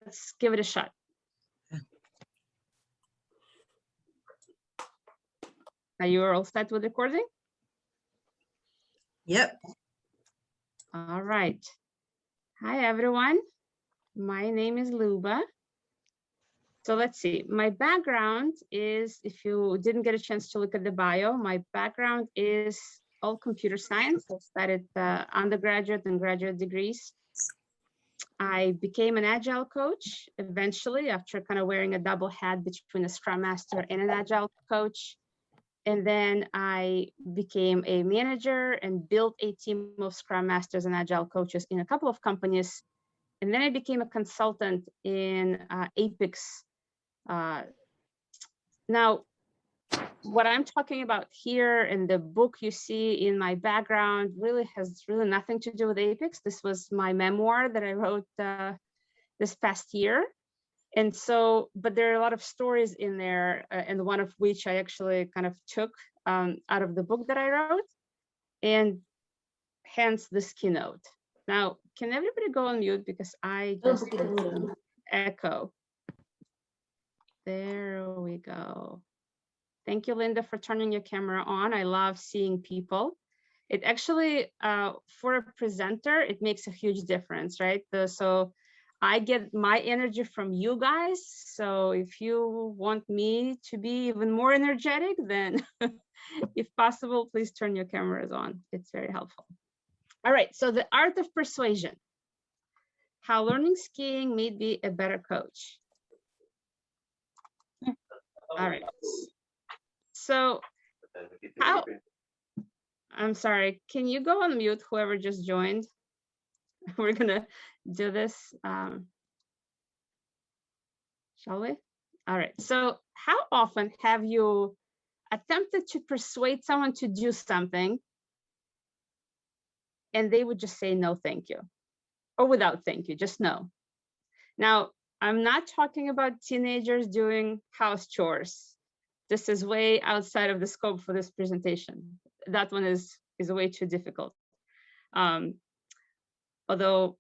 let's give it a shot. Are you all set with recording? Yep. All right. Hi, everyone. My name is Luba. So let's see. My background is, if you didn't get a chance to look at the bio, my background is all computer science. I studied undergraduate and graduate degrees. I became an Agile coach eventually after kind of wearing a double hat between a Scrum Master and an Agile coach. And then I became a manager and built a team of Scrum Masters and Agile coaches in a couple of companies. And then I became a consultant in Apex. Now, what I'm talking about here in the book you see in my background really has nothing to do with Apex. This was my memoir that I wrote this past year. And so, but there are a lot of stories in there, and one of which I actually kind of took out of the book that I wrote, and hence this keynote. Now, can everybody go on mute because I just heard some echo. There we go. Thank you, Linda, for turning your camera on. I love seeing people. It actually, for a presenter, it makes a huge difference, right? So I get my energy from you guys. So if you want me to be even more energetic, then if possible, please turn your cameras on. It's very helpful. All right, so the art of persuasion. How learning skiing made me a better coach. All right. So how, I'm sorry, can you go on mute, whoever just joined? We're gonna do this, shall we? All right, so how often have you attempted to persuade someone to do something and they would just say, no, thank you, or without thank you, just no. Now, I'm not talking about teenagers doing house chores. This is way outside of the scope for this presentation. That one is way too difficult. Although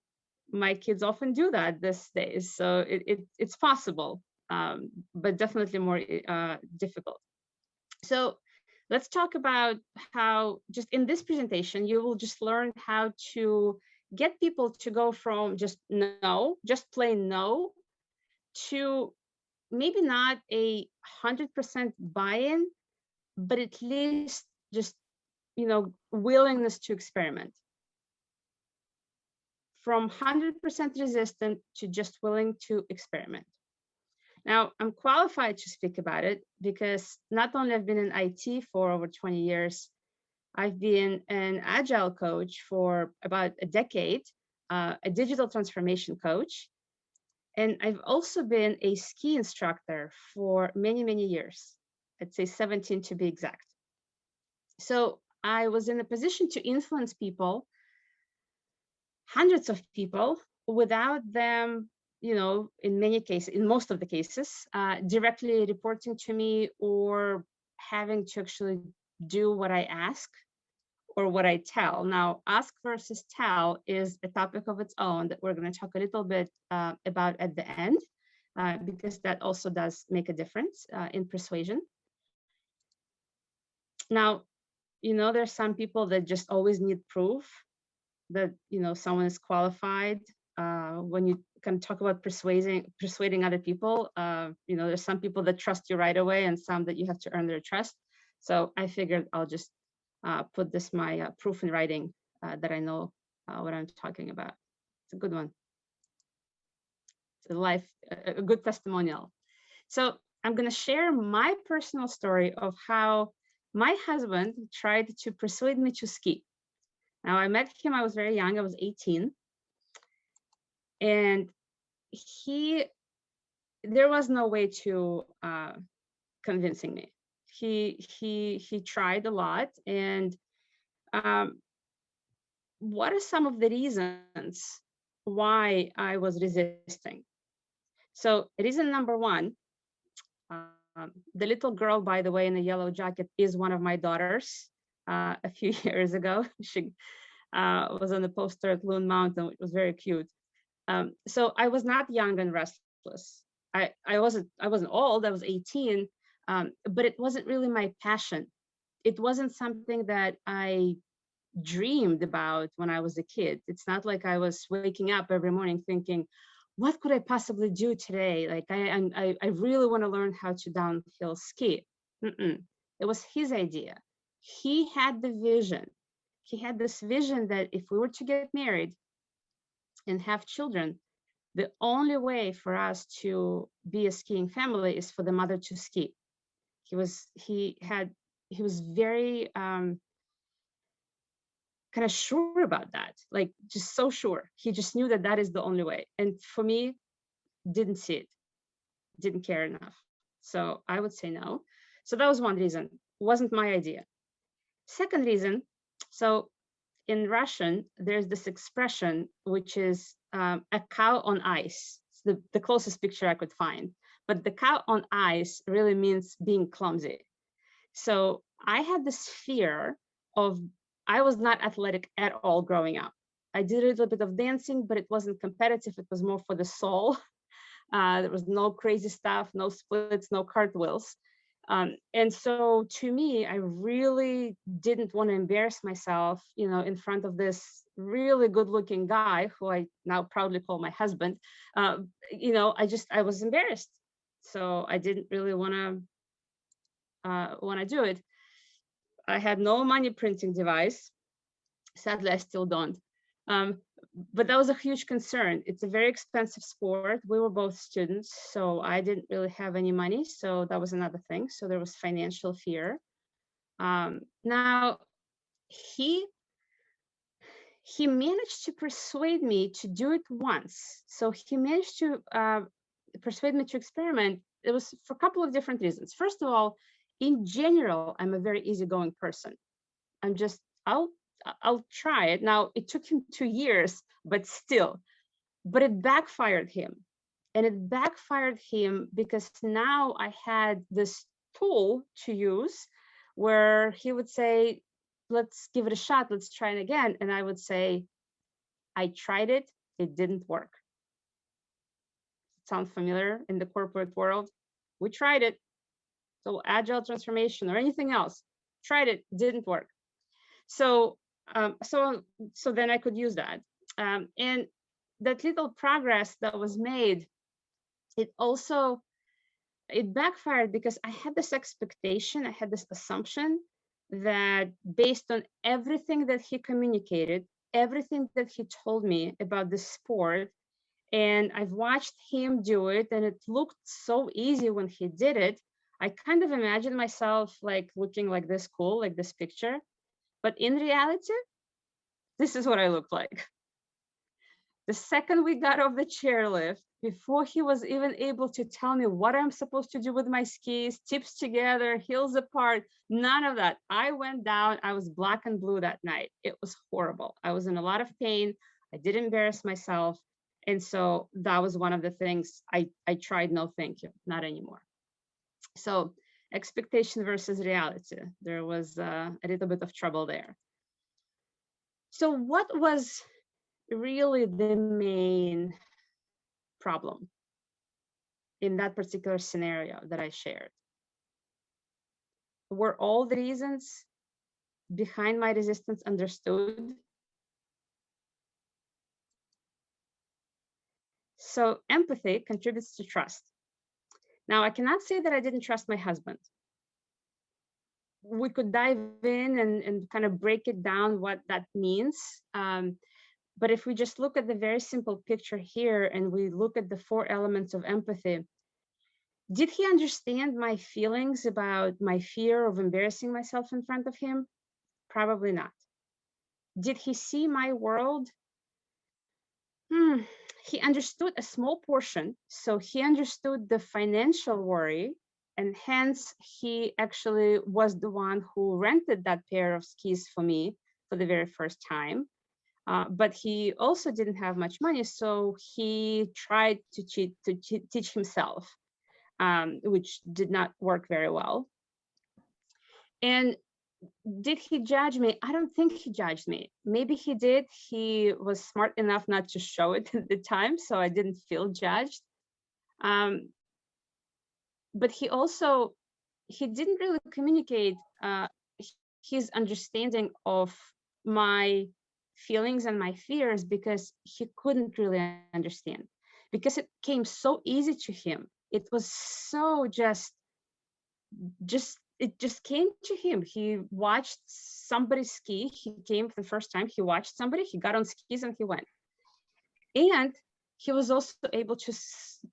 my kids often do that these days, so it's possible, but definitely more difficult. So let's talk about how, just in this presentation, you will just learn how to get people to go from just no, just plain no, to maybe not 100% buy-in, but at least just, willingness to experiment. From 100% resistant to just willing to experiment. Now, I'm qualified to speak about it because not only I've been in IT for over 20 years, I've been an Agile coach for about a decade, a digital transformation coach, and I've also been a ski instructor for many, many years. I'd say 17 to be exact. So I was in a position to influence people, hundreds of people, without them, in many cases, in most of the cases, directly reporting to me or having to actually do what I ask or what I tell. Now, ask versus tell is a topic of its own that we're going to talk a little bit about at the end, because that also does make a difference in persuasion. Now, there's some people that just always need proof that someone is qualified. When you can talk about persuading other people, there's some people that trust you right away and some that you have to earn their trust. So I figured I'll just put this my proof in writing that I know what I'm talking about. It's a good one. It's a good testimonial. So I'm going to share my personal story of how my husband tried to persuade me to ski. Now, I met him, I was very young, I was 18. And there was no way to convincing me. He tried a lot. And what are some of the reasons why I was resisting? So reason number one, the little girl, by the way, in the yellow jacket is one of my daughters. A few years ago, she was on the poster at Loon Mountain, which was very cute. So I was not young and restless. I wasn't old. I was 18, but it wasn't really my passion. It wasn't something that I dreamed about when I was a kid. It's not like I was waking up every morning thinking, what could I possibly do today? Like I really want to learn how to downhill ski. Mm-mm. It was his idea. He had the vision. He had this vision that if we were to get married and have children, the only way for us to be a skiing family is for the mother to ski. He was very kind of sure about that, like just so sure. He just knew that that is the only way. And for me, didn't see it, didn't care enough. So I would say no. So that was one reason. Wasn't my idea. Second reason, so in Russian, there's this expression, which is a cow on ice. It's the closest picture I could find. But the cow on ice really means being clumsy. So I had this fear of, I was not athletic at all growing up. I did a little bit of dancing, but it wasn't competitive. It was more for the soul. There was no crazy stuff, no splits, no cartwheels. And so to me, I really didn't want to embarrass myself, in front of this really good looking guy who I now proudly call my husband. I was embarrassed. So I didn't really want to do it. I had no money printing device. Sadly, I still don't. But that was a huge concern. It's a very expensive sport. We were both students, so I didn't really have any money. So that was another thing. So there was financial fear. Now, he managed to persuade me to do it once. So he managed to persuade me to experiment. It was for a couple of different reasons. First of all, in general, I'm a very easygoing person. I'll try it. Now, it took him 2 years, but it backfired him. And it backfired him because now I had this tool to use where he would say, let's give it a shot. Let's try it again. And I would say, I tried it. It didn't work. Sound familiar in the corporate world? We tried it. So agile transformation or anything else, tried it, didn't work. So then I could use that. And that little progress that was made, it backfired because I had this expectation, I had this assumption that based on everything that he communicated, everything that he told me about the sport, and I've watched him do it, and it looked so easy when he did it, I kind of imagined myself like looking like this cool, like this picture. But in reality, this is what I looked like. The second we got off the chairlift, before he was even able to tell me what I'm supposed to do with my skis, tips together, heels apart, none of that. I went down, I was black and blue that night. It was horrible. I was in a lot of pain. I did embarrass myself. And so that was one of the things I tried, no thank you, not anymore. So expectation versus reality. There was a little bit of trouble there. So what was really the main problem in that particular scenario that I shared? Were all the reasons behind my resistance understood? So empathy contributes to trust. Now, I cannot say that I didn't trust my husband. We could dive in and kind of break it down what that means. But if we just look at the very simple picture here and we look at the 4 elements of empathy, did he understand my feelings about my fear of embarrassing myself in front of him? Probably not. Did he see my world? He understood a small portion. So he understood the financial worry, and hence he actually was the one who rented that pair of skis for me for the very first time. But he also didn't have much money, so he tried to teach himself, which did not work very well. And did he judge me? I don't think he judged me. Maybe he did. He was smart enough not to show it at the time, so I didn't feel judged. But he didn't really communicate his understanding of my feelings and my fears, because he couldn't really understand, because it came so easy to him. It was so it just came to him. He watched somebody ski. He came for the first time. He watched somebody, he got on skis and he went. And he was also able to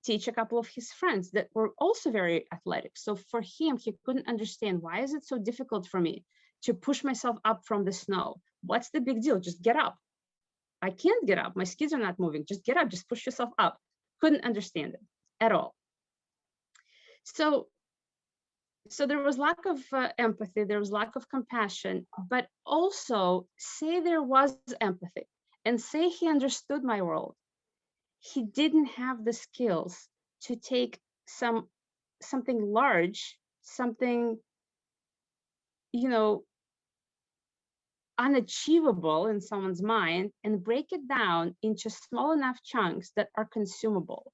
teach a couple of his friends that were also very athletic. So for him, he couldn't understand, why is it so difficult for me to push myself up from the snow? What's the big deal? Just get up. I can't get up. My skis are not moving. Just get up. Just push yourself up. Couldn't understand it at all. So there was lack of empathy. There was lack of compassion, but also, say there was empathy and say he understood my world, he didn't have the skills to take something large, something, unachievable in someone's mind, and break it down into small enough chunks that are consumable.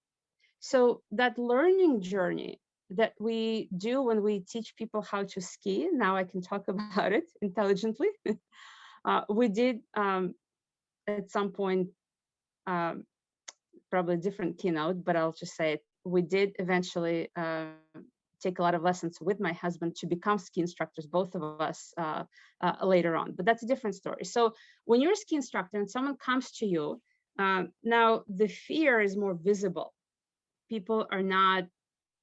So that learning journey that we do when we teach people how to ski, now I can talk about it intelligently. We did at some point, probably a different keynote, but I'll just say it. We did eventually take a lot of lessons with my husband to become ski instructors, both of us later on, but that's a different story. So when you're a ski instructor and someone comes to you, now the fear is more visible. People are not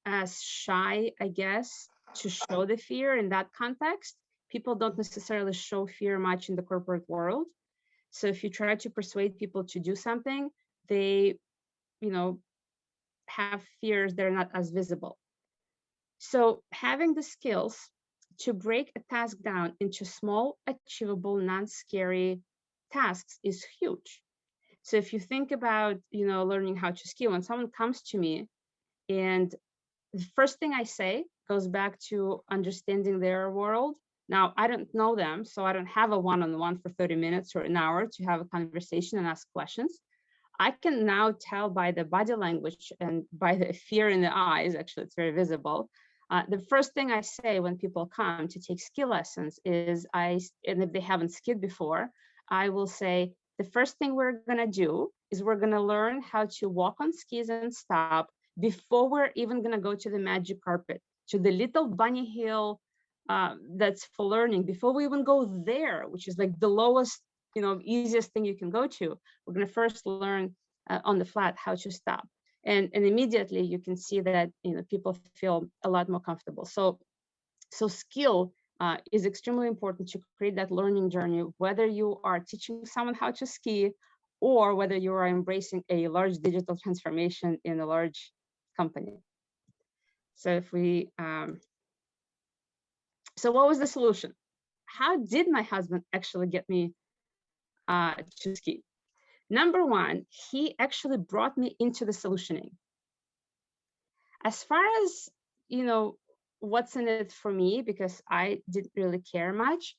as shy, I guess, to show the fear in that context. People don't necessarily show fear much in the corporate world. So if you try to persuade people to do something, they, have fears that are not as visible. So having the skills to break a task down into small, achievable, non-scary tasks is huge. So if you think about, learning how to ski, when someone comes to me and the first thing I say goes back to understanding their world. Now, I don't know them, so I don't have a one-on-one for 30 minutes or an hour to have a conversation and ask questions. I can now tell by the body language and by the fear in the eyes, actually, it's very visible. The first thing I say when people come to take ski lessons is, and if they haven't skied before, I will say, the first thing we're gonna do is we're gonna learn how to walk on skis and stop before we're even gonna go to the magic carpet, to the little bunny hill that's for learning. Before we even go there, which is like the lowest, easiest thing you can go to, we're gonna first learn on the flat how to stop. And immediately you can see that, people feel a lot more comfortable. So skill is extremely important to create that learning journey, whether you are teaching someone how to ski or whether you are embracing a large digital transformation in a large company. So if we, so what was the solution? How did my husband actually get me to ski? Number one, he actually brought me into the solutioning. As far as, what's in it for me, because I didn't really care much.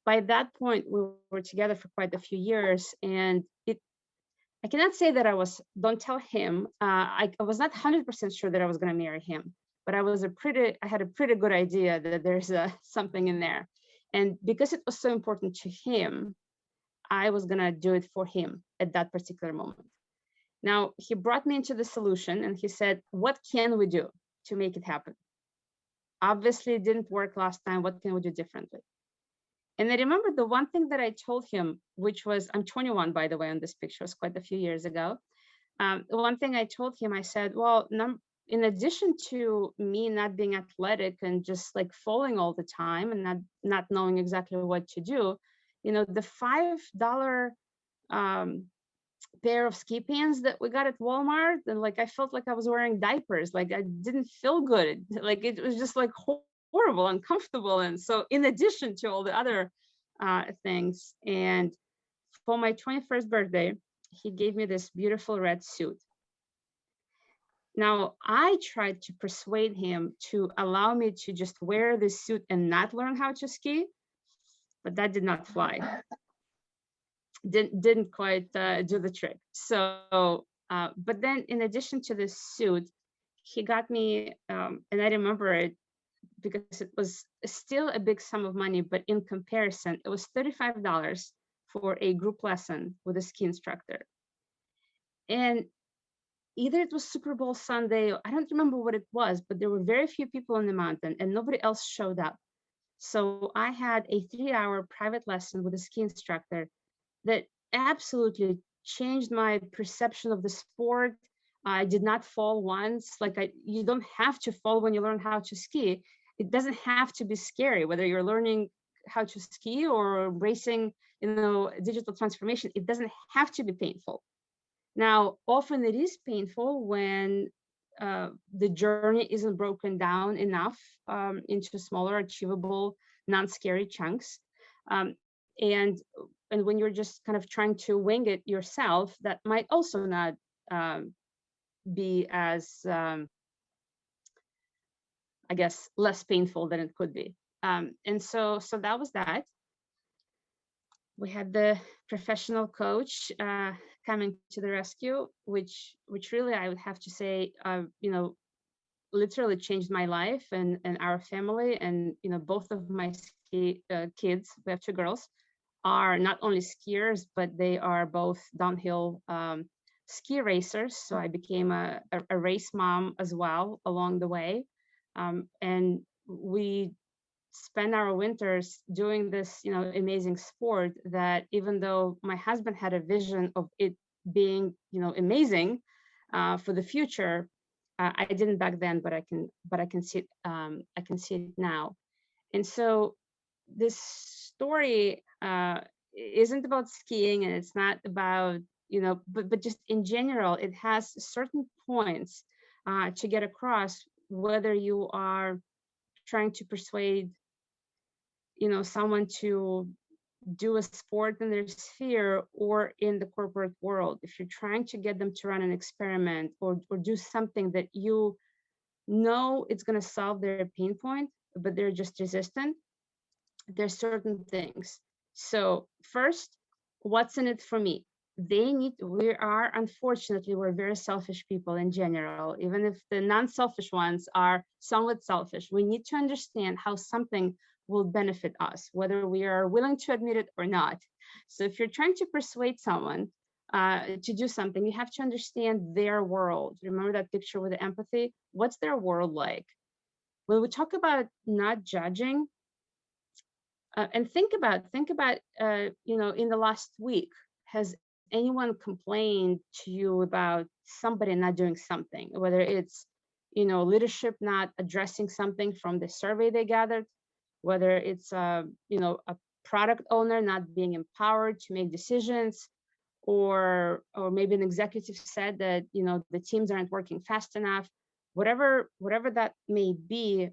By that point, we were together for quite a few years, and I cannot say that don't tell him. I was not 100% sure that I was going to marry him, but I had a pretty good idea that there's something in there. And because it was so important to him, I was going to do it for him at that particular moment. Now, he brought me into the solution and he said, what can we do to make it happen? Obviously, it didn't work last time. What can we do differently? And I remember the one thing that I told him, which was, I'm 21, by the way, on this picture, it was quite a few years ago. The one thing I told him, I said, well, in addition to me not being athletic and just like falling all the time and not knowing exactly what to do, the $5 pair of ski pants that we got at Walmart, and like I felt like I was wearing diapers, like I didn't feel good, like it was just like horrible, uncomfortable. And so in addition to all the other things, and for my 21st birthday, he gave me this beautiful red suit. Now, I tried to persuade him to allow me to just wear this suit and not learn how to ski. but that did not fly. Didn't quite do the trick. So, but then in addition to this suit, he got me, and I remember it because it was still a big sum of money, but in comparison, it was $35 for a group lesson with a ski instructor. And either it was Super Bowl Sunday, or I don't remember what it was, but there were very few people on the mountain and nobody else showed up. So I had a 3-hour private lesson with a ski instructor that absolutely changed my perception of the sport. I did not fall once. Like you don't have to fall when you learn how to ski. It doesn't have to be scary, whether you're learning how to ski or racing, digital transformation. It doesn't have to be painful. Now, often it is painful when the journey isn't broken down enough into smaller, achievable, non-scary chunks. And when you're just kind of trying to wing it yourself, that might also not be as, I guess, less painful than it could be. And so that was that. We had the professional coach coming to the rescue, which really I would have to say, literally changed my life and our family. And both of my kids, we have 2 girls, are not only skiers, but they are both downhill ski racers. So I became a race mom as well along the way. And we spend our winters doing this, amazing sport that, even though my husband had a vision of it being, amazing for the future, I didn't back then, but I can see it. I can see it now. And so this story isn't about skiing, and it's not about, but just in general, it has certain points to get across, whether you are trying to persuade someone to do a sport in their sphere or in the corporate world. If you're trying to get them to run an experiment or do something that it's going to solve their pain point, but they're just resistant, there's certain things. So first, what's in it for me? Unfortunately, we're very selfish people in general. Even if the non-selfish ones are somewhat selfish, we need to understand how something will benefit us, whether we are willing to admit it or not. So if you're trying to persuade someone to do something, you have to understand their world. Remember that picture with the empathy? What's their world like? When we talk about not judging, and think about, in the last week, has anyone complained to you about somebody not doing something, whether it's, leadership not addressing something from the survey they gathered, whether it's, a product owner not being empowered to make decisions, or maybe an executive said that, the teams aren't working fast enough. Whatever that may be,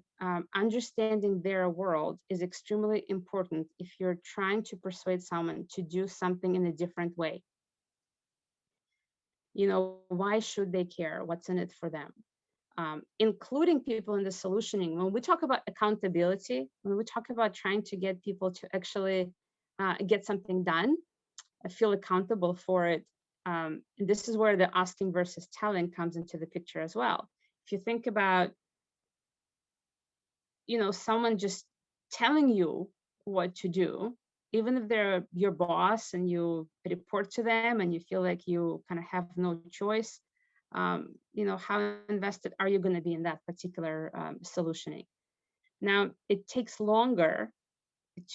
understanding their world is extremely important if you're trying to persuade someone to do something in a different way. Why should they care? What's in it for them? Including people in the solutioning. When we talk about accountability, when we talk about trying to get people to actually get something done, feel accountable for it, and this is where the asking versus telling comes into the picture as well. If you think about, someone just telling you what to do, even if they're your boss and you report to them and you feel like you kind of have no choice, how invested are you going to be in that particular solutioning? Now, it takes longer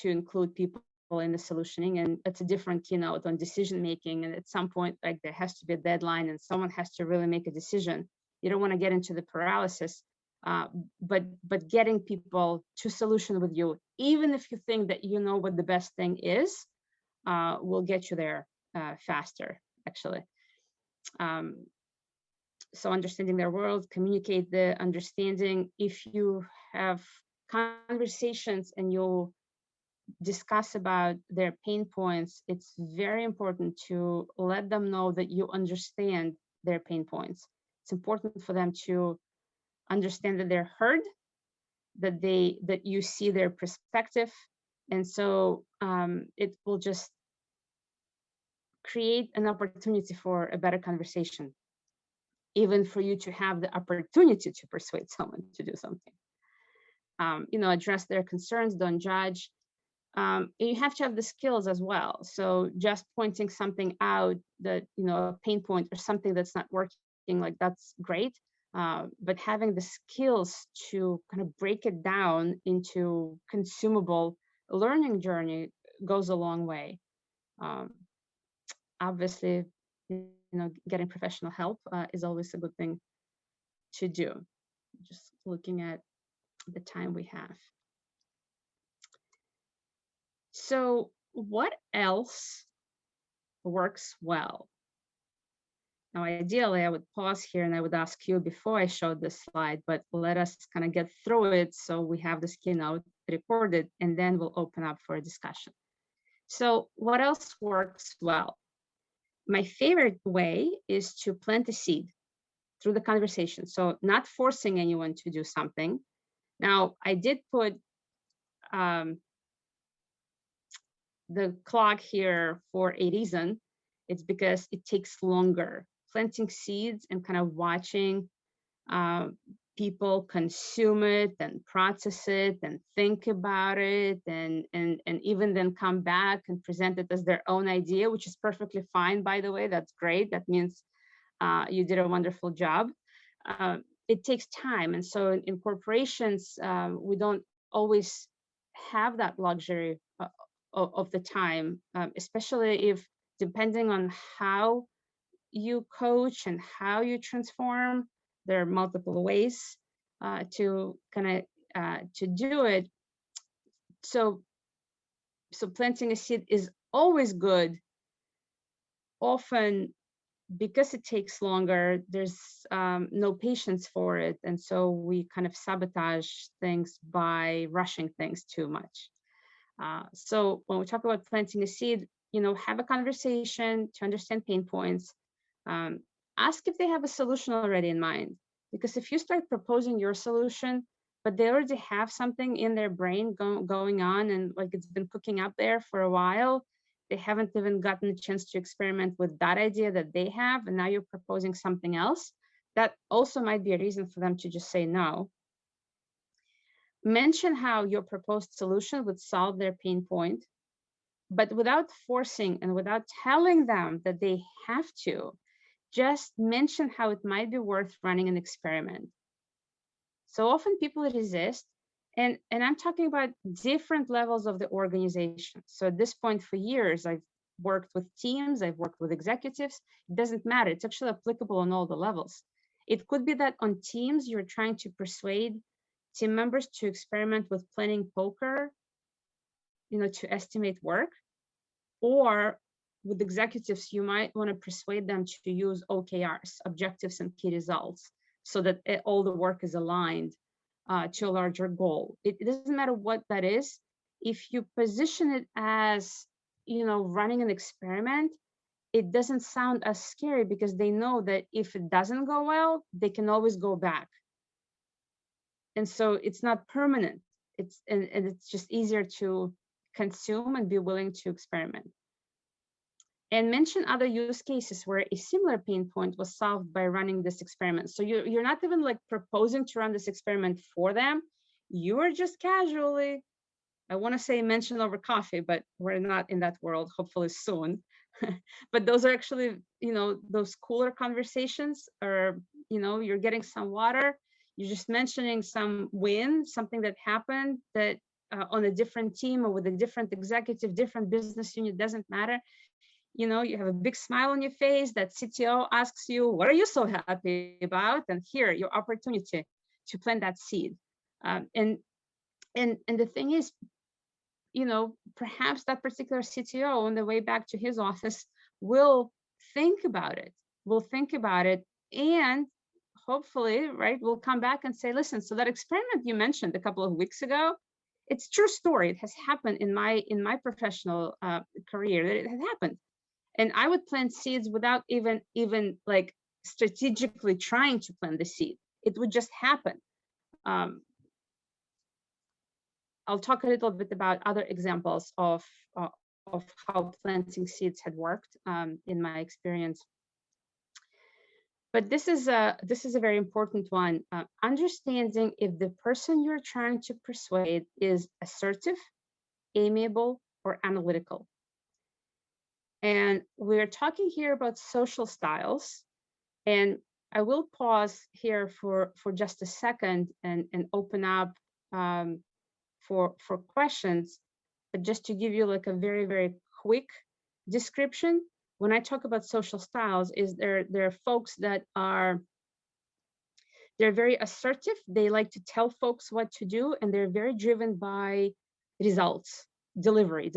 to include people in the solutioning, and it's a different keynote on decision making, and at some point, like, there has to be a deadline and someone has to really make a decision. You don't want to get into the paralysis, but getting people to solution with you, even if you think that you know what the best thing is, will get you there faster, actually. So understanding their world, communicate the understanding. If you have conversations and you'll discuss about their pain points, it's very important to let them know that you understand their pain points. It's important for them to understand that they're heard, that you see their perspective, And so it will just create an opportunity for a better conversation, even for you to have the opportunity to persuade someone to do something. Address their concerns, don't judge. You have to have the skills as well. So just pointing something out that, a pain point or something that's not working, like that's great. But having the skills to kind of break it down into consumable learning journey goes a long way. Obviously, getting professional help is always a good thing to do. Just looking at the time we have. So what else works well? Now, ideally, I would pause here and I would ask you before I showed this slide, but let us kind of get through it so we have this keynote recorded, and then we'll open up for a discussion. So what else works well? My favorite way is to plant a seed through the conversation. So not forcing anyone to do something. Now, I did put the clock here for a reason. It's because it takes longer. Planting seeds and kind of watching people consume it and process it and think about it and even then come back and present it as their own idea, which is perfectly fine, by the way. That's great. That means you did a wonderful job. It takes time. And so in corporations, we don't always have that luxury of the time, especially if, depending on how you coach and how you transform, there are multiple ways to kind of to do it. So planting a seed is always good. Often, because it takes longer, there's no patience for it, and so we kind of sabotage things by rushing things too much. So when we talk about planting a seed, have a conversation to understand pain points. Ask if they have a solution already in mind, because if you start proposing your solution, but they already have something in their brain going on, and like it's been cooking up there for a while, they haven't even gotten a chance to experiment with that idea that they have, and now you're proposing something else, that also might be a reason for them to just say no. Mention how your proposed solution would solve their pain point, but without forcing and without telling them that they have to. Just mention how it might be worth running an experiment. So often people resist, and I'm talking about different levels of the organization. So at this point, for years, I've worked with teams, I've worked with executives. It doesn't matter. It's actually applicable on all the levels. It could be that on teams, you're trying to persuade team members to experiment with planning poker, to estimate work, or with executives, you might want to persuade them to use OKRs, objectives and key results, so that all the work is aligned to a larger goal. It doesn't matter what that is. If you position it as, running an experiment, it doesn't sound as scary, because they know that if it doesn't go well, they can always go back. And so it's not permanent. And it's just easier to consume and be willing to experiment. And mention other use cases where a similar pain point was solved by running this experiment. So you're not even like proposing to run this experiment for them. You are just casually, I want to say mention over coffee, but we're not in that world, hopefully soon. But those are actually, those cooler conversations, or, you're getting some water, you're just mentioning some win, something that happened that on a different team or with a different executive, different business unit, doesn't matter. You have a big smile on your face, that CTO asks you, what are you so happy about? And here, your opportunity to plant that seed. And the thing is, perhaps that particular CTO on the way back to his office will think about it, and hopefully, right, we'll come back and say, listen, so that experiment you mentioned a couple of weeks ago, it's true story. It has happened in my professional career, that it has happened. And I would plant seeds without even like strategically trying to plant the seed. It would just happen. I'll talk a little bit about other examples of how planting seeds had worked in my experience. But this is a very important one. Understanding if the person you're trying to persuade is assertive, amiable, or analytical. And we're talking here about social styles. And I will pause here for just a second and open up for questions. But just to give you like a very, very quick description, when I talk about social styles, is there are folks that they're very assertive. They like to tell folks what to do, and they're very driven by results, delivery.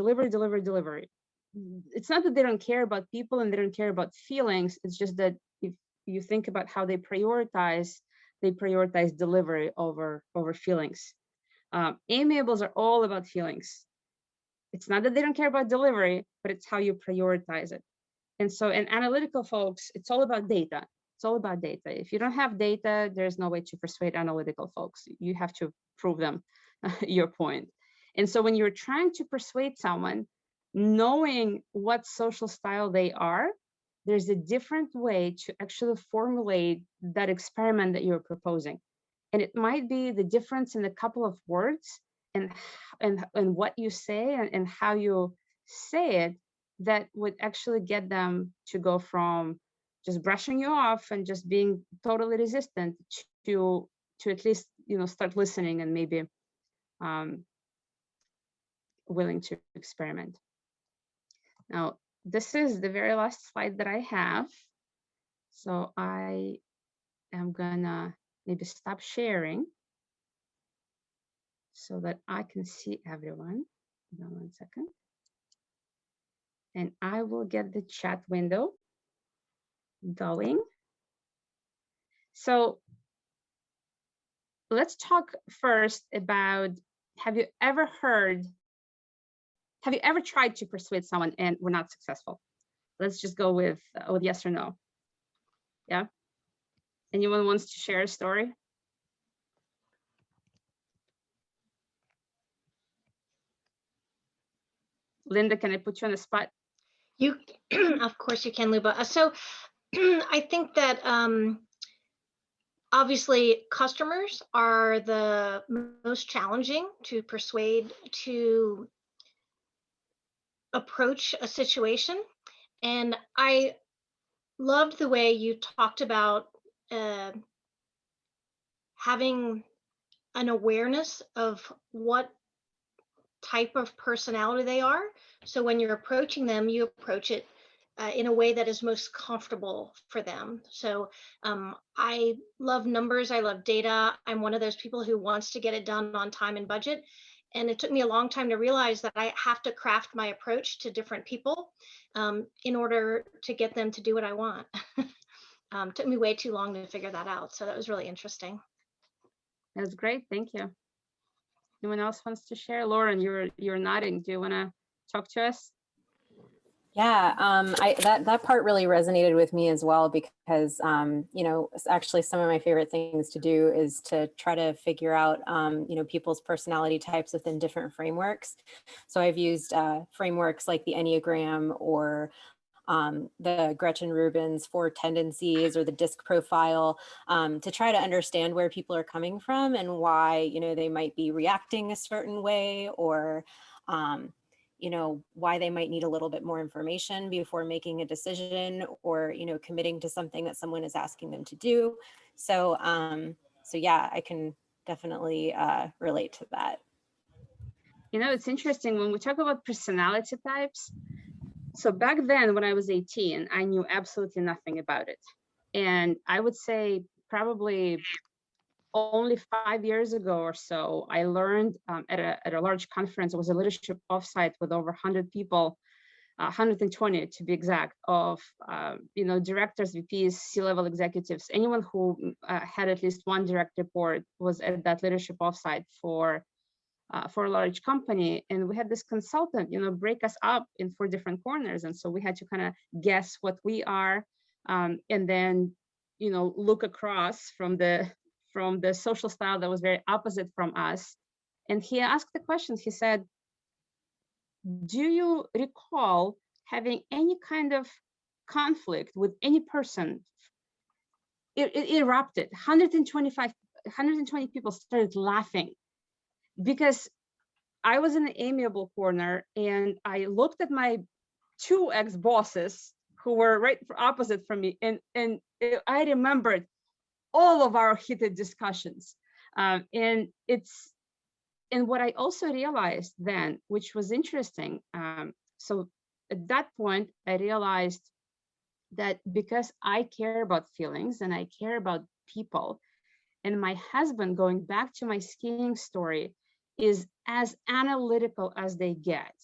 It's not that they don't care about people and they don't care about feelings. It's just that if you think about how they prioritize delivery over feelings. Amiables are all about feelings. It's not that they don't care about delivery, but it's how you prioritize it. And so in analytical folks, it's all about data. It's all about data. If you don't have data, there's no way to persuade analytical folks. You have to prove them your point. And so when you're trying to persuade someone, knowing what social style they are, there's a different way to actually formulate that experiment that you're proposing. And it might be the difference in a couple of words and what you say and how you say it that would actually get them to go from just brushing you off and just being totally resistant to at least, you know, start listening and maybe willing to experiment. Now, this is the very last slide that I have. So I am gonna maybe stop sharing so that I can see everyone. Hold on 1 second. And I will get the chat window going. So let's talk first about, have you ever tried to persuade someone and were not successful? Let's just go with yes or no. Yeah. Anyone wants to share a story? Linda, can I put you on the spot? You, of course you can, Luba. So I think that obviously customers are the most challenging to persuade to approach a situation. And I loved the way you talked about having an awareness of what type of personality they are. So when you're approaching them, you approach it in a way that is most comfortable for them. So I love numbers, I love data. I'm one of those people who wants to get it done on time and budget. And it took me a long time to realize that I have to craft my approach to different people in order to get them to do what I want. Took me way too long to figure that out. So that was really interesting. That's great, thank you. Anyone else wants to share? Lauren, you're nodding. Do you want to talk to us? Yeah, that part really resonated with me as well, because you know, actually some of my favorite things to do is to try to figure out you know, people's personality types within different frameworks. So I've used frameworks like the Enneagram or the Gretchen Rubin's 4 tendencies or the DISC profile to try to understand where people are coming from and why, you know, they might be reacting a certain way, or you know, why they might need a little bit more information before making a decision, or, you know, committing to something that someone is asking them to do. So, so yeah, I can definitely relate to that. You know, it's interesting when we talk about personality types. So back then when I was 18, I knew absolutely nothing about it. And I would say probably only 5 years ago or so, I learned at a large conference. It was a leadership offsite with over 100 people, 120 to be exact, of you know, directors, VPs, C-level executives. Anyone who had at least one direct report was at that leadership offsite for a large company. And we had this consultant, you know, break us up in 4 different corners. And so we had to kind of guess what we are, and then, you know, look across from the social style that was very opposite from us, And he asked the question, he said, do you recall having any kind of conflict with any person? It erupted. 120 people started laughing because I was in the amiable corner, and I looked at my 2 ex-bosses who were right opposite from me, and I remembered all of our heated discussions. And what I also realized then, which was interesting, so at that point, I realized that because I care about feelings and I care about people, and my husband, going back to my skiing story, is as analytical as they get.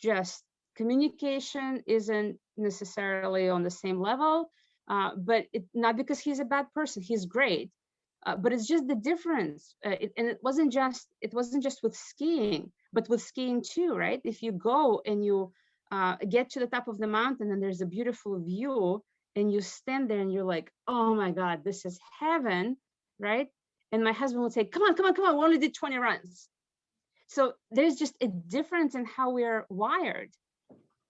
Just communication isn't necessarily on the same level, but not because he's a bad person, he's great. But it's just the difference. And it wasn't just with skiing, but with skiing too, right? If you go and you get to the top of the mountain and there's a beautiful view, and you stand there and you're like, oh my God, this is heaven, right? And my husband would say, come on, we only did 20 runs. So there's just a difference in how we're wired.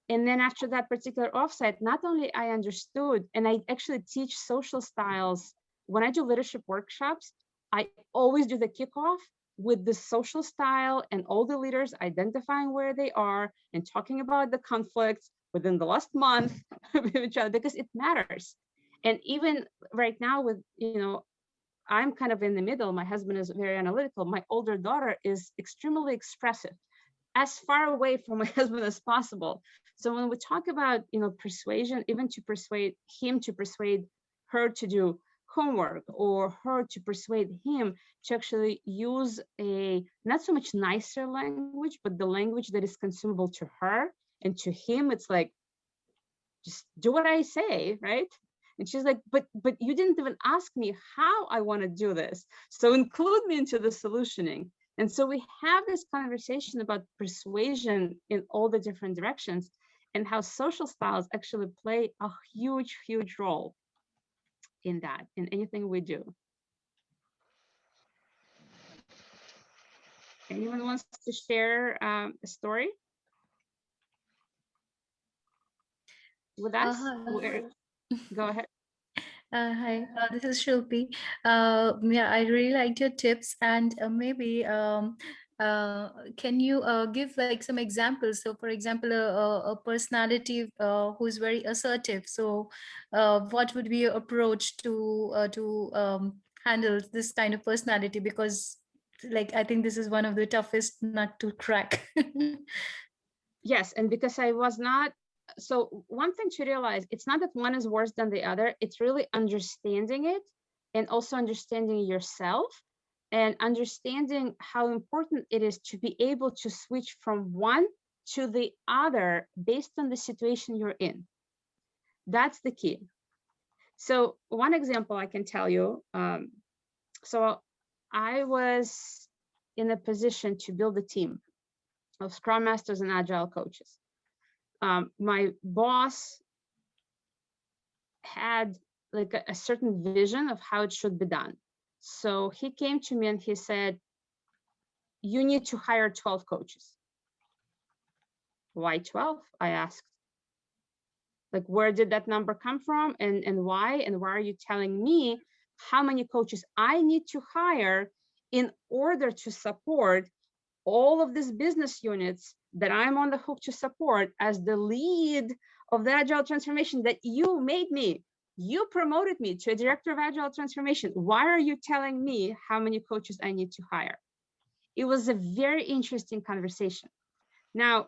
And then after that particular offsite, not only I understood, and I actually teach social styles. When I do leadership workshops, I always do the kickoff with the social style and all the leaders identifying where they are and talking about the conflicts within the last month with each other, because it matters. And even right now with, I'm kind of in the middle. My husband is very analytical. My older daughter is extremely expressive, as far away from my husband as possible. So when we talk about, persuasion, even to persuade him to persuade her to do homework, or her to persuade him to actually use a not so much nicer language, but the language that is consumable to her, and to him it's like, just do what I say, right? And she's like, but you didn't even ask me how I want to do this, so include me into the solutioning. And so we have this conversation about persuasion in all the different directions, and how social styles actually play a huge role in that, in anything we do. Anyone wants to share a story with us? Go ahead. Hi, this is Shilpi. Yeah, I really liked your tips, and maybe can you give like some examples? So, for example, a personality who's very assertive. So, what would be your approach to handle this kind of personality? Because, like, I think this is one of the toughest nut to crack. Yes, and because I was not. So one thing to realize, it's not that one is worse than the other. It's really understanding it, and also understanding yourself, and understanding how important it is to be able to switch from one to the other based on the situation you're in. That's the key. So one example I can tell you. So I was in a position to build a team of Scrum Masters and Agile coaches. My boss had like a certain vision of how it should be done. So he came to me and he said, you need to hire 12 coaches. Why 12? I asked. Like, where did that number come from, and why? And why are you telling me how many coaches I need to hire in order to support all of these business units that I'm on the hook to support as the lead of the Agile transformation that you made me? You promoted me to a director of Agile transformation. Why are you telling me how many coaches I need to hire? It was a very interesting conversation. Now,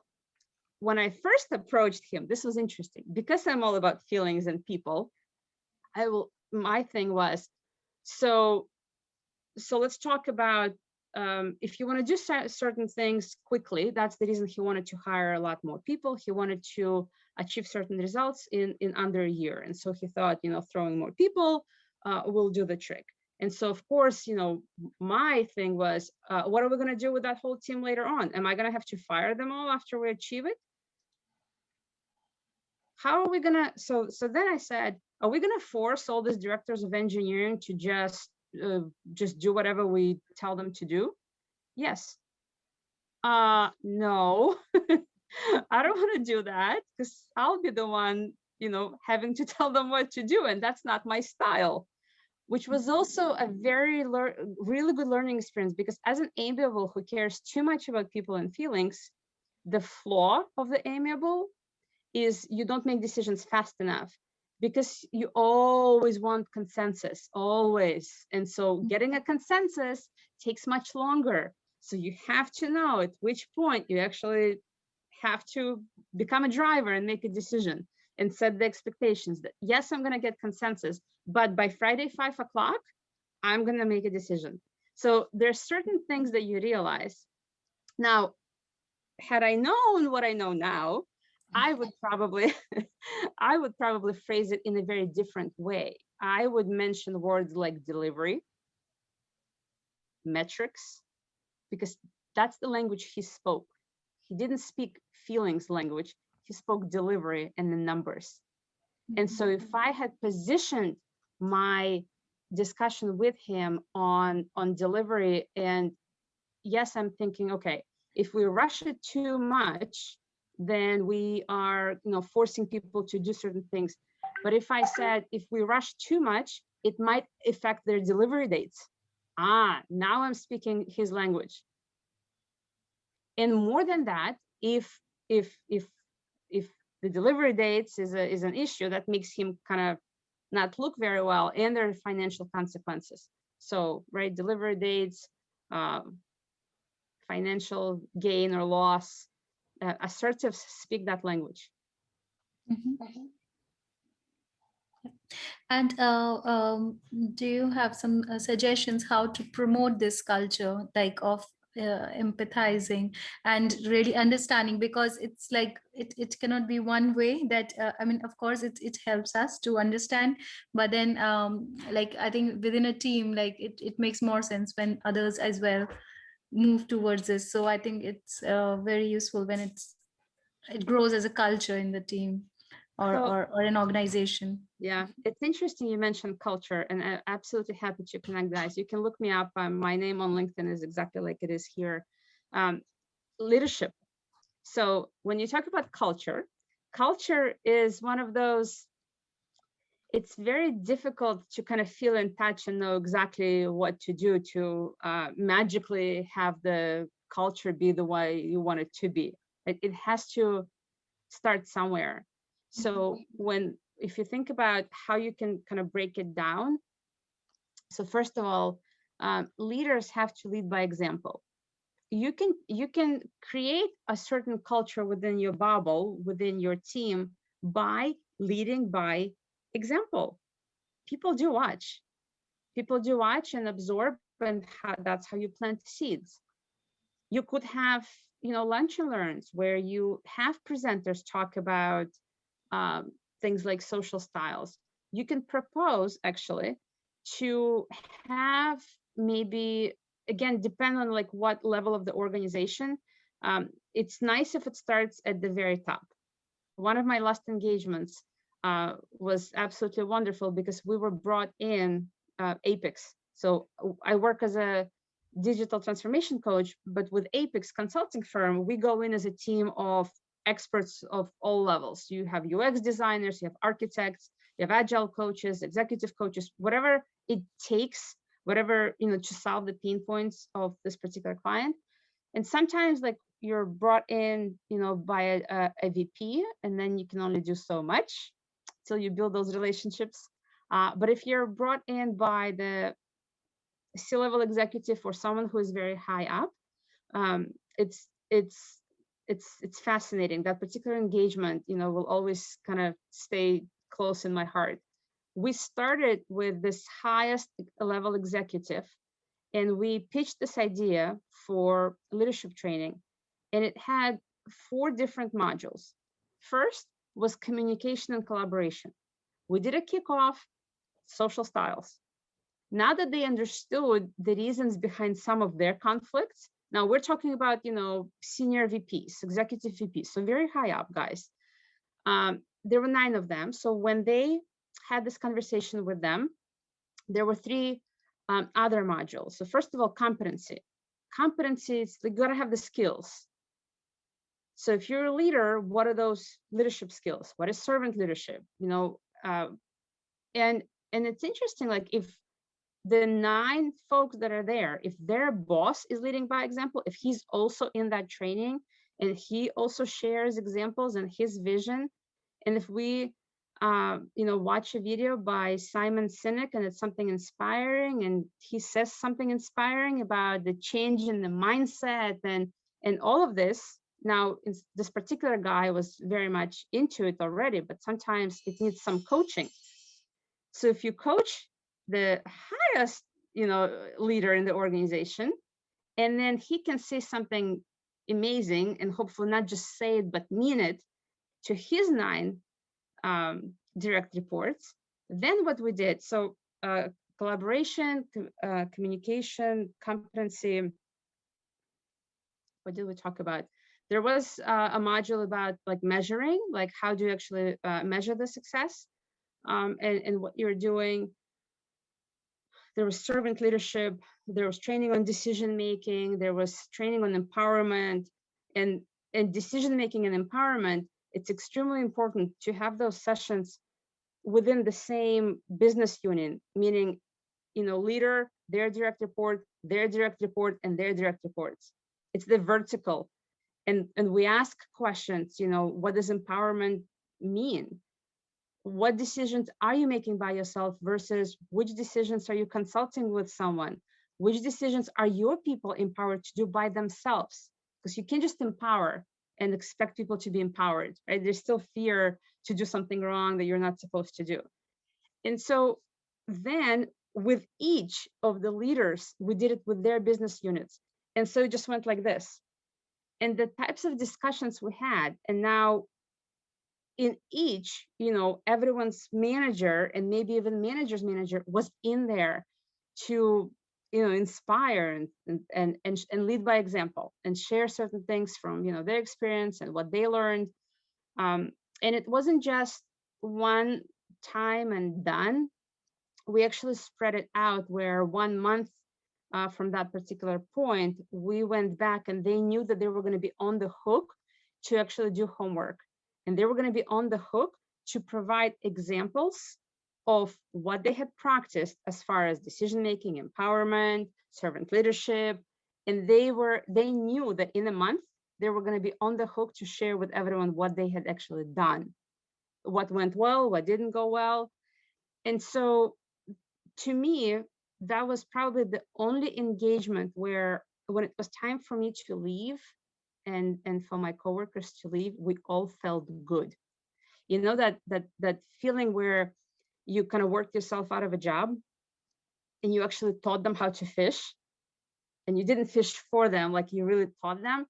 when I first approached him, this was interesting because I'm all about feelings and people. My thing was, so let's talk about if you want to do certain things quickly. That's the reason he wanted to hire a lot more people. He wanted to achieve certain results in under a year. And so he thought, throwing more people will do the trick. And so, of course, my thing was, what are we going to do with that whole team later on? Am I going to have to fire them all after we achieve it? How are we going to? So then I said, are we going to force all these directors of engineering to just do whatever we tell them to do? Yes. No, I don't want to do that because I'll be the one, having to tell them what to do. And that's not my style, which was also a really good learning experience, because as an amiable who cares too much about people and feelings, the flaw of the amiable is you don't make decisions fast enough, because you always want consensus, always. And so getting a consensus takes much longer. So you have to know at which point you actually have to become a driver and make a decision and set the expectations that, yes, I'm going to get consensus, but by Friday, 5 o'clock, I'm going to make a decision. So there's certain things that you realize. Now, had I known what I know now, I would probably phrase it in a very different way. I would mention words like delivery, metrics, because that's the language he spoke. He didn't speak feelings language. He spoke delivery and the numbers. And so if I had positioned my discussion with him on delivery, and yes, I'm thinking, okay, if we rush it too much, then we are, forcing people to do certain things. But if I said, if we rush too much, it might affect their delivery dates. Now I'm speaking his language. And more than that, if the delivery dates is an issue, that makes him kind of not look very well, and there are financial consequences. So, right, delivery dates, financial gain or loss, assertives speak that language. And do you have some suggestions how to promote this culture, like of empathizing and really understanding? Because it's like it cannot be one way that I mean, of course it helps us to understand, but then like I think within a team, like it makes more sense when others as well move towards this. So I think it's very useful when it grows as a culture in the team or an organization. Yeah, it's interesting you mentioned culture, and I'm absolutely happy to connect, guys. You can look me up. My name on LinkedIn is exactly like it is here. Leadership. So when you talk about culture is one of those, it's very difficult to kind of feel in touch and know exactly what to do to magically have the culture be the way you want it to be. It has to start somewhere. So if you think about how you can kind of break it down, so first of all, leaders have to lead by example. You can create a certain culture within your bubble, within your team, by leading by example. People do watch and absorb, and that's how you plant seeds. You could have lunch and learns where you have presenters talk about things like social styles. You can propose actually to have, maybe, again, depend on like what level of the organization. It's nice if it starts at the very top. One of my last engagements was absolutely wonderful because we were brought in Apex. So I work as a digital transformation coach, but with Apex consulting firm, we go in as a team of experts of all levels. You have UX designers, you have architects, you have agile coaches, executive coaches, whatever it takes, whatever, to solve the pain points of this particular client. And sometimes like you're brought in, by a VP, and then you can only do so much till you build those relationships. But if you're brought in by the C-level executive or someone who is very high up, it's fascinating. That particular engagement, will always kind of stay close in my heart. We started with this highest level executive, and we pitched this idea for leadership training, and it had 4 different modules. First was communication and collaboration. We did a kickoff, social styles. Now that they understood the reasons behind some of their conflicts, now we're talking about, senior VPs, executive VPs, so very high up guys. There were 9 of them. So when they had this conversation with them, there were 3 other modules. So first of all, competency. competencies, you gotta have the skills. So if you're a leader, what are those leadership skills? What is servant leadership? You know, and it's interesting, like if the 9 folks that are there, if their boss is leading by example, if he's also in that training and he also shares examples and his vision, and if we you know, watch a video by Simon Sinek and it's something inspiring and he says something inspiring about the change in the mindset and all of this. Now, this particular guy was very much into it already, but sometimes it needs some coaching. So if you coach the highest, you know, leader in the organization, and then he can say something amazing and hopefully not just say it, but mean it to his 9 direct reports, then what we did, so collaboration, communication, competency, what did we talk about? There was a module about like measuring, like how do you actually measure the success and what you're doing. There was servant leadership, there was training on decision making, there was training on empowerment, and decision making and empowerment. It's extremely important to have those sessions within the same business unit, meaning, you know, leader, their direct report, their direct report, and their direct reports. It's the vertical. And we ask questions, you know, what does empowerment mean? What decisions are you making by yourself versus which decisions are you consulting with someone? Which decisions are your people empowered to do by themselves? Because you can't just empower and expect people to be empowered, right? There's still fear to do something wrong that you're not supposed to do. And so then with each of the leaders, we did it with their business units. And so it just went like this. And the types of discussions we had, and now in each, you know, everyone's manager and maybe even manager's manager was in there to, you know, inspire and lead by example and share certain things from, you know, their experience and what they learned. And it wasn't just one time and done. We actually spread it out where 1 month from that particular point, we went back and they knew that they were going to be on the hook to actually do homework. And they were going to be on the hook to provide examples of what they had practiced as far as decision-making, empowerment, servant leadership. And they knew that in a month, they were going to be on the hook to share with everyone what they had actually done, what went well, what didn't go well. And so to me, that was probably the only engagement where when it was time for me to leave and for my coworkers to leave, we all felt good. You know, that feeling where you kind of worked yourself out of a job and you actually taught them how to fish and you didn't fish for them, like you really taught them.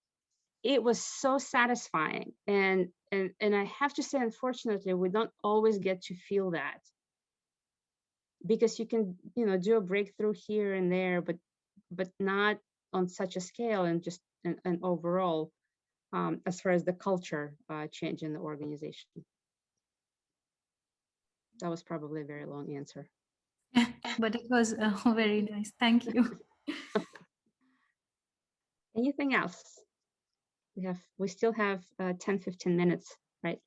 It was so satisfying. And I have to say, unfortunately, we don't always get to feel that. Because you can, you know, do a breakthrough here and there, but not on such a scale and just an overall, as far as the culture change in the organization. That was probably a very long answer. But it was very nice. Thank you. Anything else? We still have 10-15 minutes, right?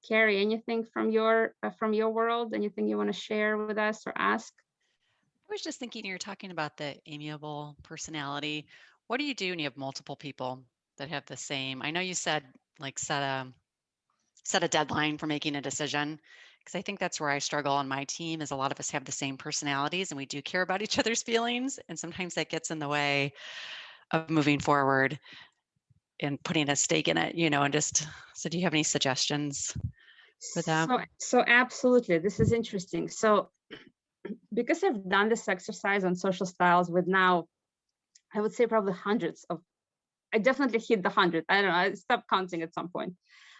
Carrie, anything from your world? Anything you want to share with us or ask? I was just thinking, you're talking about the amiable personality. What do you do when you have multiple people that have the same? I know you said like set a deadline for making a decision, because I think that's where I struggle on my team is a lot of us have the same personalities and we do care about each other's feelings. And sometimes that gets in the way of moving forward and putting a stake in it, you know, and just, so do you have any suggestions for that? So absolutely, this is interesting. So because I've done this exercise on social styles with now, I would say probably hundreds of, I definitely hit the 100. I don't know, I stopped counting at some point.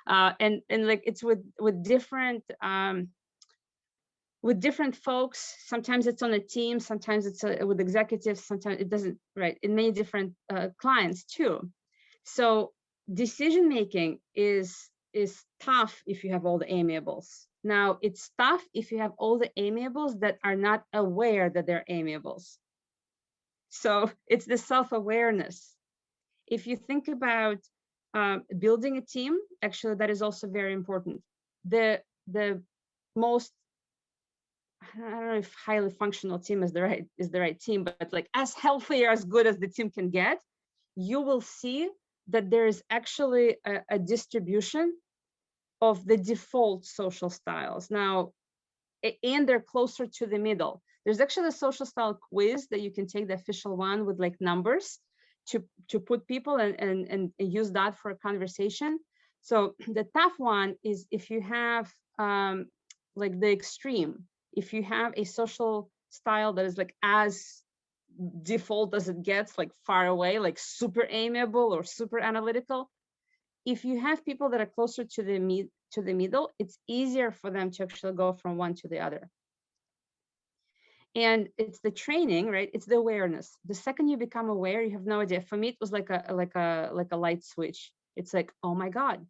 And like it's with different folks. Sometimes it's on a team, sometimes it's with executives, sometimes it doesn't, right? In many different clients too. So decision making is tough if you have all the amiables. Now, it's tough if you have all the amiables that are not aware that they're amiables. So it's the self-awareness. If you think about building a team, actually, that is also very important. The most, I don't know if highly functional team is the right team, but like as healthy or as good as the team can get, you will see that there is actually a distribution of the default social styles. Now, and they're closer to the middle. There's actually a social style quiz that you can take, the official one with like numbers to put people and use that for a conversation. So the tough one is if you have like the extreme, if you have a social style that is like as default as it gets, like far away, like super amiable or super analytical. If you have people that are closer to the middle, it's easier for them to actually go from one to the other. And it's the training, right? It's the awareness. The second you become aware, you have no idea. For me, it was like a light switch. It's like, oh my God,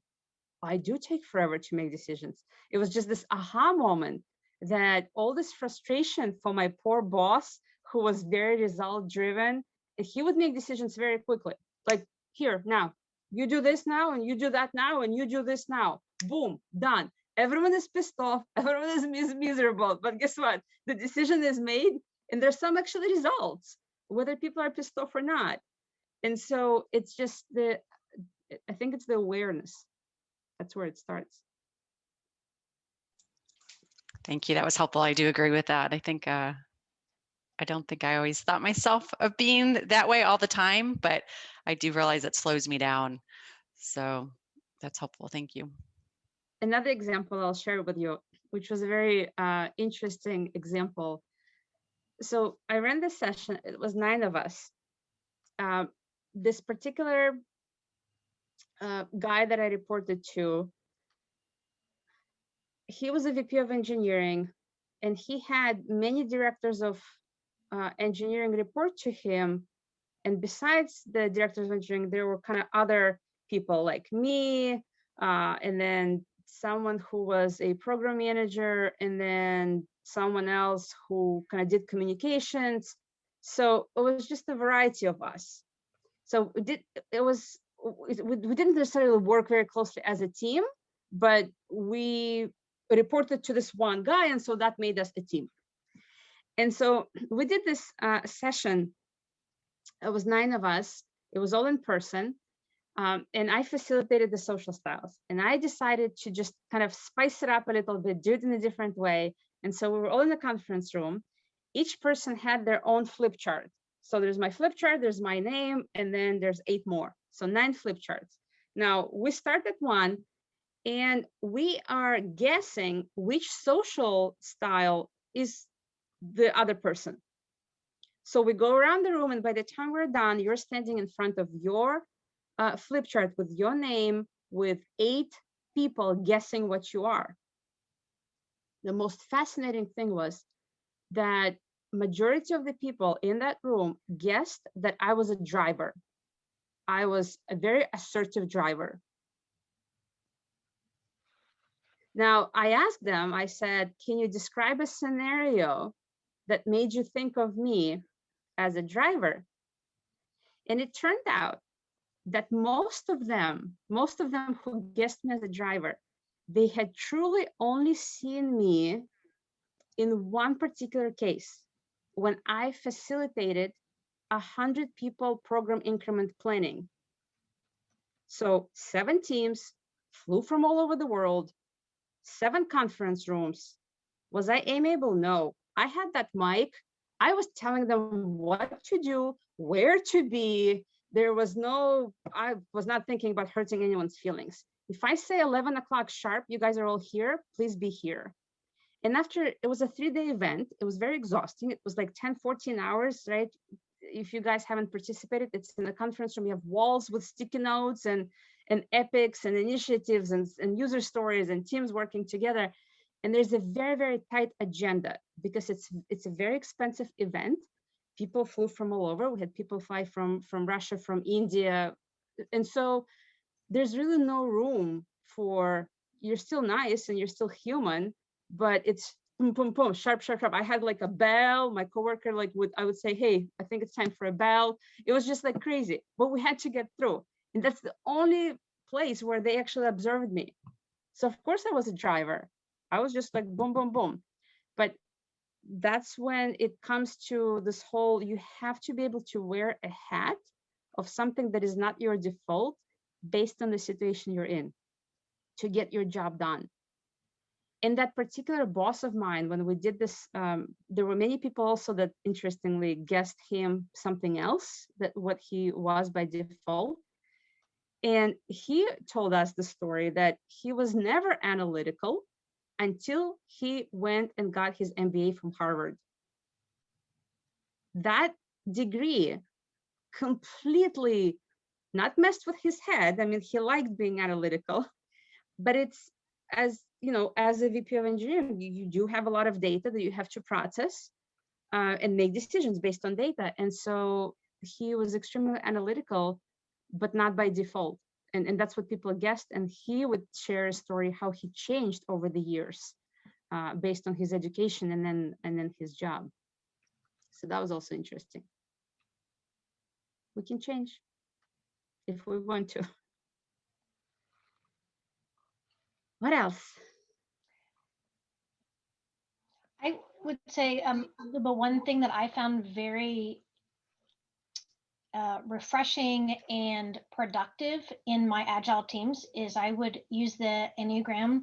I do take forever to make decisions. It was just this aha moment that all this frustration for my poor boss, who was very result driven, he would make decisions very quickly. Like, here, now, you do this now, and you do that now, and you do this now. Boom, done. Everyone is pissed off. Everyone is miserable. But guess what? The decision is made, and there's some actually results, whether people are pissed off or not. And so it's just I think it's the awareness. That's where it starts. Thank you. That was helpful. I do agree with that. I think I don't think I always thought myself of being that way all the time, but I do realize it slows me down. So that's helpful. Thank you. Another example I'll share with you, which was a very interesting example. So I ran this session. It was 9 of us. This particular guy that I reported to, he was a VP of engineering, and he had many directors of engineering report to him. And besides the directors of engineering, there were kind of other people like me, and then someone who was a program manager, and then someone else who kind of did communications. So it was just a variety of us. So we didn't necessarily work very closely as a team, but we reported to this one guy, and so that made us a team. And so we did this session. It was 9 of us. It was all in person. And I facilitated the social styles. And I decided to just kind of spice it up a little bit, do it in a different way. And so we were all in the conference room. Each person had their own flip chart. So there's my flip chart, there's my name, and then there's 8 more. So 9 flip charts. Now we start at 1, and we are guessing which social style is the other person. So we go around the room, and by the time we're done, you're standing in front of your flip chart with your name, with 8 people guessing what you are. The most fascinating thing was that majority of the people in that room guessed that I was a driver. I was a very assertive driver. Now, I asked them, I said, can you describe a scenario that made you think of me as a driver? And it turned out that most of them who guessed me as a driver, they had truly only seen me in one particular case, when I facilitated 100 people program increment planning. So 7 teams flew from all over the world, 7 conference rooms. Was I amiable? No. I had that mic. I was telling them what to do, where to be. I was not thinking about hurting anyone's feelings. If I say 11 o'clock sharp, you guys are all here, please be here. And after, it was a 3-day event. It was very exhausting. It was like 10, 14 hours, right? If you guys haven't participated, it's in the conference room. You have walls with sticky notes and epics and initiatives and user stories and teams working together. And there's a very, very tight agenda because it's a very expensive event. People flew from all over. We had people fly from Russia, from India. And so there's really no room for, you're still nice and you're still human, but it's boom, boom, boom, sharp, sharp, sharp. I had like a bell. My coworker I would say, hey, I think it's time for a bell. It was just like crazy, but we had to get through. And that's the only place where they actually observed me. So of course I was a driver. I was just like boom, boom, boom. But that's when it comes to this whole, you have to be able to wear a hat of something that is not your default based on the situation you're in to get your job done. And that particular boss of mine, when we did this, there were many people also that interestingly guessed him something else, that what he was by default. And he told us the story that he was never analytical until he went and got his MBA from Harvard. That degree completely not messed with his head. I mean, he liked being analytical, but it's, as you know, as a VP of engineering, you do have a lot of data that you have to process and make decisions based on data. And so he was extremely analytical, but not by default. And that's what people guessed. And he would share a story how he changed over the years based on his education and then his job. So that was also interesting. We can change if we want to. What else? I would say the one thing that I found very refreshing and productive in my Agile teams is I would use the Enneagram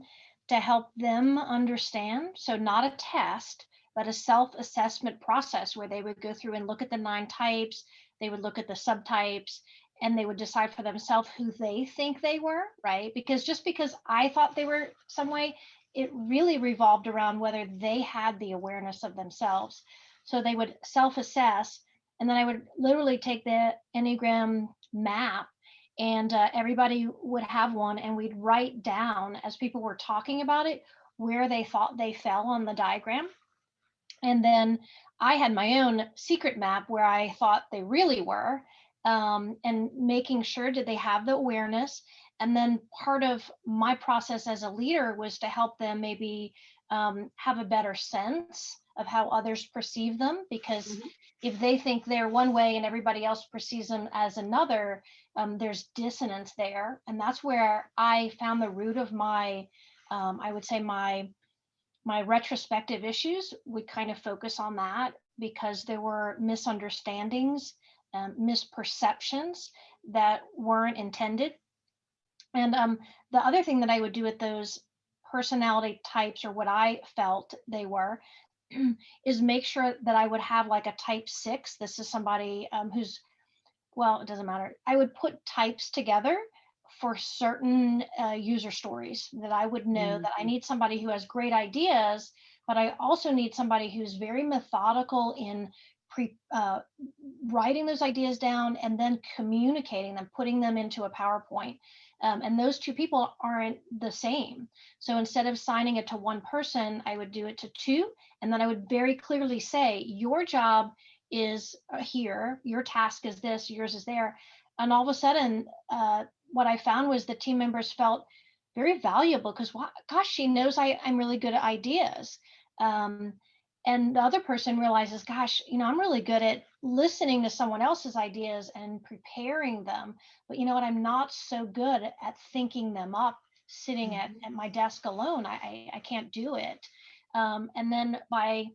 to help them understand. So not a test, but a self-assessment process where they would go through and look at the 9 types, they would look at the subtypes, and they would decide for themselves who they think they were, right? Because just because I thought they were some way, it really revolved around whether they had the awareness of themselves. So they would self-assess, and then I would literally take the Enneagram map, and everybody would have one, and we'd write down as people were talking about it where they thought they fell on the diagram. And then I had my own secret map where I thought they really were, and making sure did they have the awareness. And then part of my process as a leader was to help them maybe have a better sense of how others perceive them, because if they think they're one way and everybody else perceives them as another, there's dissonance there. And that's where I found the root of my, I would say my retrospective issues would kind of focus on that, because there were misunderstandings, misperceptions that weren't intended. And the other thing that I would do with those personality types, or what I felt they were, is make sure that I would have like a type 6. This is somebody who's, well, it doesn't matter. I would put types together for certain user stories that I would know that I need somebody who has great ideas, but I also need somebody who's very methodical in writing those ideas down and then communicating them, putting them into a PowerPoint. And those two people aren't the same. So instead of signing it to one person, I would do it to 2. And then I would very clearly say, your job is here, your task is this, yours is there. And all of a sudden, what I found was the team members felt very valuable, because gosh, she knows I'm really good at ideas. And the other person realizes, gosh, I'm really good at listening to someone else's ideas and preparing them. But you know what? I'm not so good at thinking them up, sitting at my desk alone. I can't do it. And then by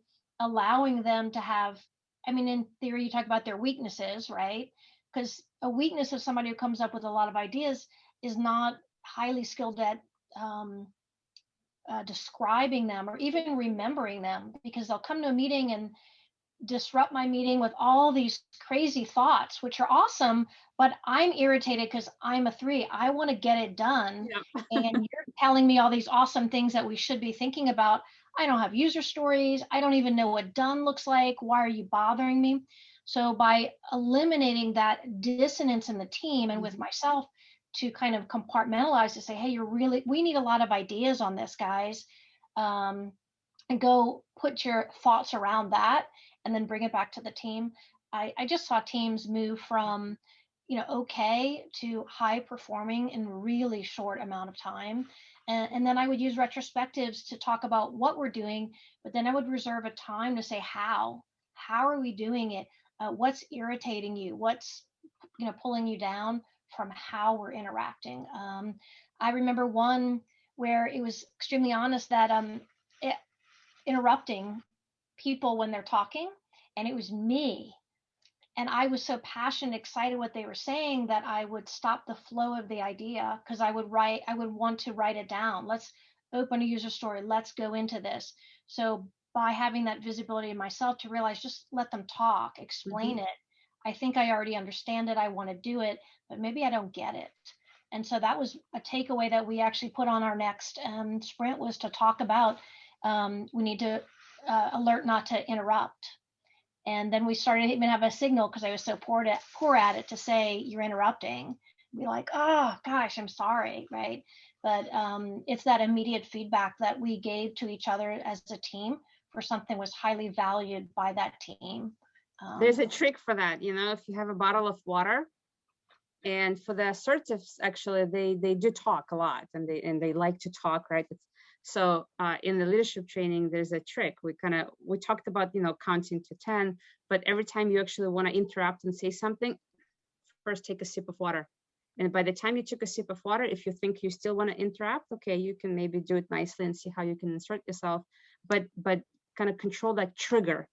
allowing them to have, in theory, you talk about their weaknesses, right? Because a weakness of somebody who comes up with a lot of ideas is not highly skilled at describing them or even remembering them, because they'll come to a meeting and disrupt my meeting with all these crazy thoughts, which are awesome, but I'm irritated because I'm a 3. I want to get it done. Yeah. And you're telling me all these awesome things that we should be thinking about. I don't have user stories. I don't even know what done looks like. Why are you bothering me? So by eliminating that dissonance in the team and with myself, to kind of compartmentalize, to say, hey, we need a lot of ideas on this, guys. And go put your thoughts around that and then bring it back to the team. I just saw teams move from okay to high performing in really short amount of time. And then I would use retrospectives to talk about what we're doing, but then I would reserve a time to say how are we doing it? What's irritating you? What's pulling you down from how we're interacting? I remember one where it was extremely honest that interrupting people when they're talking, and it was me. And I was so passionate, excited what they were saying that I would stop the flow of the idea, because I would want to write it down. Let's open a user story. Let's go into this. So by having that visibility in myself to realize, just let them talk, explain it. I think I already understand it. I want to do it, but maybe I don't get it. And so that was a takeaway that we actually put on our next sprint, was to talk about, we need to alert not to interrupt. And then we started to even have a signal, because I was so poor at it, to say, you're interrupting. Be like, oh gosh, I'm sorry, right? But it's that immediate feedback that we gave to each other as a team for something was highly valued by that team. There's a trick for that, if you have a bottle of water, and for the assertives, actually, they do talk a lot, and they like to talk, right? So in the leadership training, there's a trick. We talked about, counting to 10, but every time you actually want to interrupt and say something, first take a sip of water. And by the time you took a sip of water, if you think you still want to interrupt, okay, you can maybe do it nicely and see how you can insert yourself, but kind of control that trigger.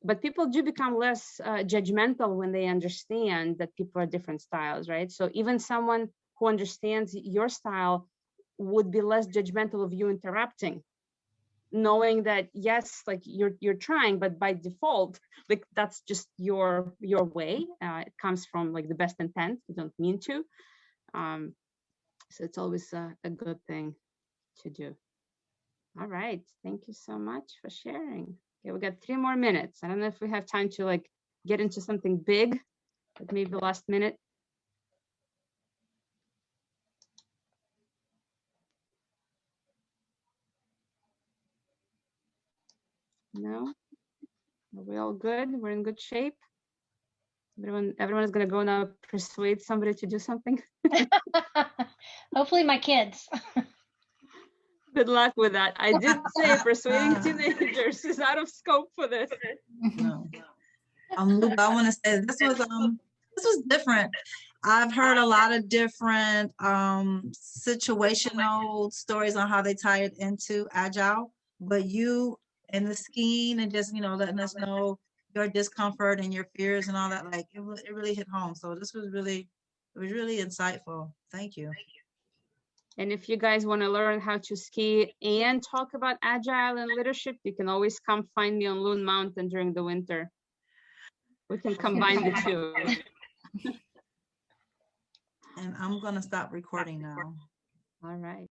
But people do become less judgmental when they understand that people are different styles, right? So even someone who understands your style would be less judgmental of you interrupting, knowing that, yes, like you're trying, but by default, like that's just your way. It comes from like the best intent. You don't mean to. So it's always a good thing to do. All right, thank you so much for sharing. Okay, we got 3 more minutes. I don't know if we have time to like get into something big, but maybe the last minute. No? Are we all good? We're in good shape? Everyone is going to go now persuade somebody to do something? Hopefully my kids. Good luck with that. I did say persuading teenagers is out of scope for this. No. Luba, I want to say this was different. I've heard a lot of different situational stories on how they tie it into Agile, but you and the skiing and just letting us know your discomfort and your fears and all that, like it really hit home. So this was really insightful. Thank you. And if you guys want to learn how to ski and talk about Agile and leadership, you can always come find me on Loon Mountain during the winter. We can combine the two. And I'm going to stop recording now. All right.